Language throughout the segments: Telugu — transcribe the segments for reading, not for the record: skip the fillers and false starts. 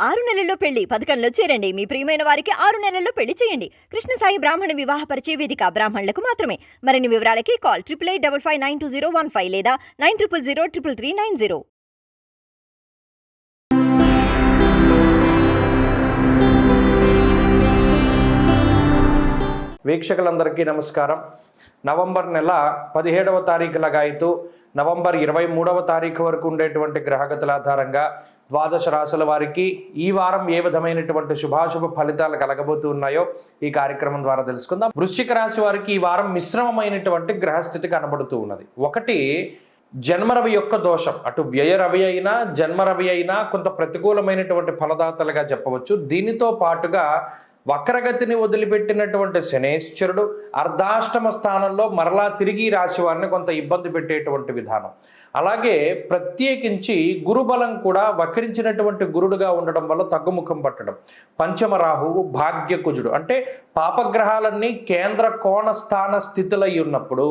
6 నెలల్లో పెళ్లి పథకంలో చేరండి. మీ ప్రియమైన వారికి 6 నెలల్లో పెళ్లి చేయండి. కృష్ణ సాయి బ్రాహ్మణ వివాహ పరిచయ వేదిక బ్రాహ్మణులకు మాత్రమే. మరిన్ని వివరాలకి కాల్ 8855592015 లేదా 9000333990. వీక్షకులందరికీ నమస్కారం. నవంబర్ నెల 17వ తారీఖు లగాయితూ నవంబర్ 23వ తారీఖు వరకు ఉండేటువంటి గ్రహగతుల ఆధారంగా ద్వాదశ రాశుల వారికి ఈ వారం ఏ విధమైనటువంటి శుభాశుభ ఫలితాలు కలగబోతూ ఉన్నాయో ఈ కార్యక్రమం ద్వారా తెలుసుకుందాం. వృశ్చిక రాశి వారికి ఈ వారం మిశ్రమమైనటువంటి గ్రహస్థితి కనబడుతూ ఉన్నది. ఒకటి, జన్మరవి యొక్క దోషం. అటు వ్యయ రవి అయినా జన్మరవి అయినా కొంత ప్రతికూలమైనటువంటి ఫలదాతలుగా చెప్పవచ్చు. దీనితో పాటుగా వక్రగతిని వదిలిపెట్టినటువంటి శనేశ్వరుడు అర్ధాష్టమ స్థానంలో మరలా తిరిగి రాశి వారిని కొంత ఇబ్బంది పెట్టేటువంటి విధానం. అలాగే ప్రత్యేకించి గురుబలం కూడా వక్రించినటువంటి గురుడుగా ఉండడం వల్ల తగ్గుముఖం పట్టడం. పంచమ రాహువు భాగ్యకుజుడు అంటే పాపగ్రహాలన్నీ కేంద్ర కోణ స్థాన స్థితులై ఉన్నప్పుడు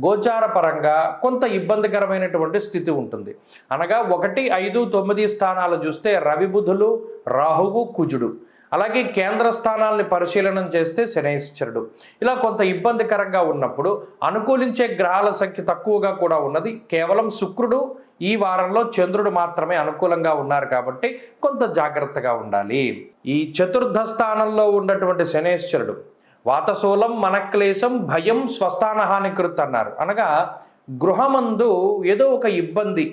గోచార పరంగా కొంత ఇబ్బందికరమైనటువంటి స్థితి ఉంటుంది. అనగా 1, 5, 9 స్థానాలు చూస్తే రవి బుధులు రాహువు కుజుడు. అలాగే కేంద్ర స్థానాల్ని పరిశీలనం చేస్తే శనైశ్వరుడు. ఇలా కొంత ఇబ్బందికరంగా ఉన్నప్పుడు అనుకూలించే గ్రహాల సంఖ్య తక్కువగా కూడా ఉన్నది. కేవలం శుక్రుడు ఈ వారంలో చంద్రుడు మాత్రమే అనుకూలంగా ఉన్నారు కాబట్టి కొంత జాగ్రత్తగా ఉండాలి. ఈ చతుర్థ స్థానంలో ఉన్నటువంటి శనైశ్వరుడు వాతశూలం మనక్లేశం భయం స్వస్థానహానికృత్ అన్నారు. అనగా గృహమందు ఏదో ఒక ఇబ్బంది,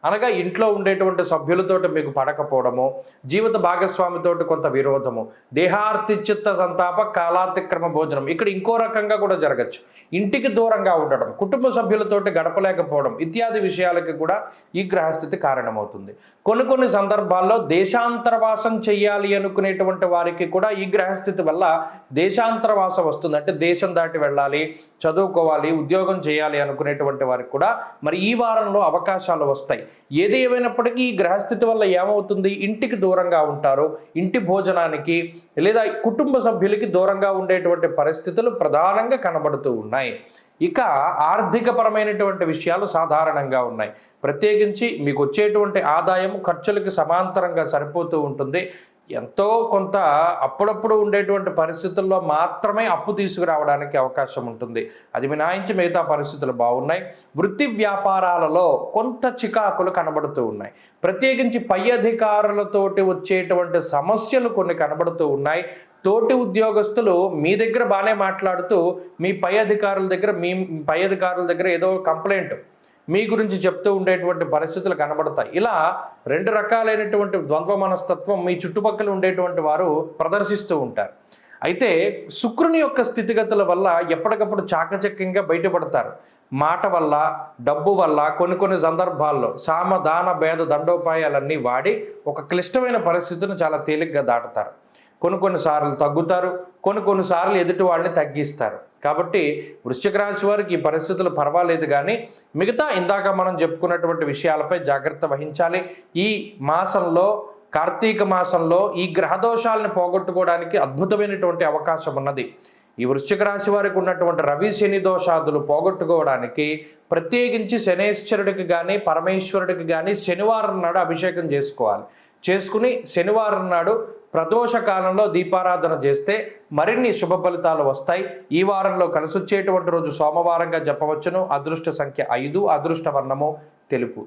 అనగా ఇంట్లో ఉండేటువంటి సభ్యులతోటి మీకు పడకపోవడము, జీవిత భాగస్వామితోటి కొంత విరోధము, దేహార్తిచిత్త సంతాప కాలాతిక్రమ భోజనం. ఇక్కడ ఇంకో రకంగా కూడా జరగచ్చు. ఇంటికి దూరంగా ఉండడం, కుటుంబ సభ్యులతోటి గడపలేకపోవడం ఇత్యాది విషయాలకి కూడా ఈ గ్రహస్థితి కారణమవుతుంది. కొన్ని సందర్భాల్లో దేశాంతరవాసం చెయ్యాలి అనుకునేటువంటి వారికి కూడా ఈ గ్రహస్థితి వల్ల దేశాంతరవాసం వస్తుంది. అంటే దేశం దాటి వెళ్ళాలి, చదువుకోవాలి, ఉద్యోగం చేయాలి అనుకునేటువంటి వారికి కూడా మరి ఈ వారంలో అవకాశాలు వస్తాయి. ఏది ఏమైనప్పటికీ ఈ గ్రహస్థితి వల్ల ఏమవుతుంది, ఇంటికి దూరంగా ఉంటారు. ఇంటి భోజనానికి లేదా కుటుంబ సభ్యులకి దూరంగా ఉండేటువంటి పరిస్థితులు ప్రధానంగా కనబడుతూ ఉన్నాయి. ఇక ఆర్థికపరమైనటువంటి విషయాలు సాధారణంగా ఉన్నాయి. ప్రత్యేకించి మీకు వచ్చేటువంటి ఆదాయం ఖర్చులకి సమాంతరంగా సరిపోతూ ఉంటుంది. ఎంతో కొంత అప్పుడప్పుడు ఉండేటువంటి పరిస్థితుల్లో మాత్రమే అప్పు తీసుకురావడానికి అవకాశం ఉంటుంది. అది మినహాయించి మిగతా పరిస్థితులు బాగున్నాయి. వృత్తి వ్యాపారాలలో కొంత చికాకులు కనబడుతూ ఉన్నాయి. ప్రత్యేకించి పై అధికారులతోటి వచ్చేటువంటి సమస్యలు కొన్ని కనబడుతూ ఉన్నాయి. తోటి ఉద్యోగస్తులు మీ దగ్గర బాగానే మాట్లాడుతూ మీ పై అధికారుల దగ్గర ఏదో కంప్లైంట్ మీ గురించి చెప్తూ ఉండేటువంటి పరిస్థితులు కనబడతాయి. ఇలా 2 రకాలైనటువంటి ద్వంద్వ మనస్తత్వం మీ చుట్టుపక్కల ఉండేటువంటి వారు ప్రదర్శిస్తూ ఉంటారు. అయితే శుక్రుని యొక్క స్థితిగతుల వల్ల ఎప్పటికప్పుడు చాకచక్యంగా బయటపడతారు. మాట వల్ల, డబ్బు వల్ల కొన్ని సందర్భాల్లో సామదాన భేద దండోపాయాలన్నీ వాడి ఒక క్లిష్టమైన పరిస్థితిని చాలా తేలిగ్గా దాటుతారు. కొన్నిసార్లు తగ్గుతారు, కొన్నిసార్లు ఎదుటి వాళ్ళని తగ్గిస్తారు. కాబట్టి వృశ్చిక రాశి వారికి ఈ పరిస్థితులు పర్వాలేదు, కానీ మిగతా ఇందాక మనం చెప్పుకున్నటువంటి విషయాలపై జాగ్రత్త వహించాలి. ఈ మాసంలో, కార్తీక మాసంలో ఈ గ్రహదోషాలను పోగొట్టుకోవడానికి అద్భుతమైనటువంటి అవకాశం ఉన్నది. ఈ వృశ్చిక రాశి వారికి ఉన్నటువంటి రవి శని దోషాదులు పోగొట్టుకోవడానికి ప్రత్యేకించి శనేశ్వరుడికి కానీ పరమేశ్వరుడికి కానీ శనివారం నాడు అభిషేకం చేసుకుని శనివారం నాడు ప్రదోష కాలంలో దీపారాధన చేస్తే మరిన్ని శుభ ఫలితాలు వస్తాయి. ఈ వారంలో కలిసొచ్చేటువంటి రోజు సోమవారంగా చెప్పవచ్చును. అదృష్ట సంఖ్య 5, అదృష్ట వర్ణము తెలుపు.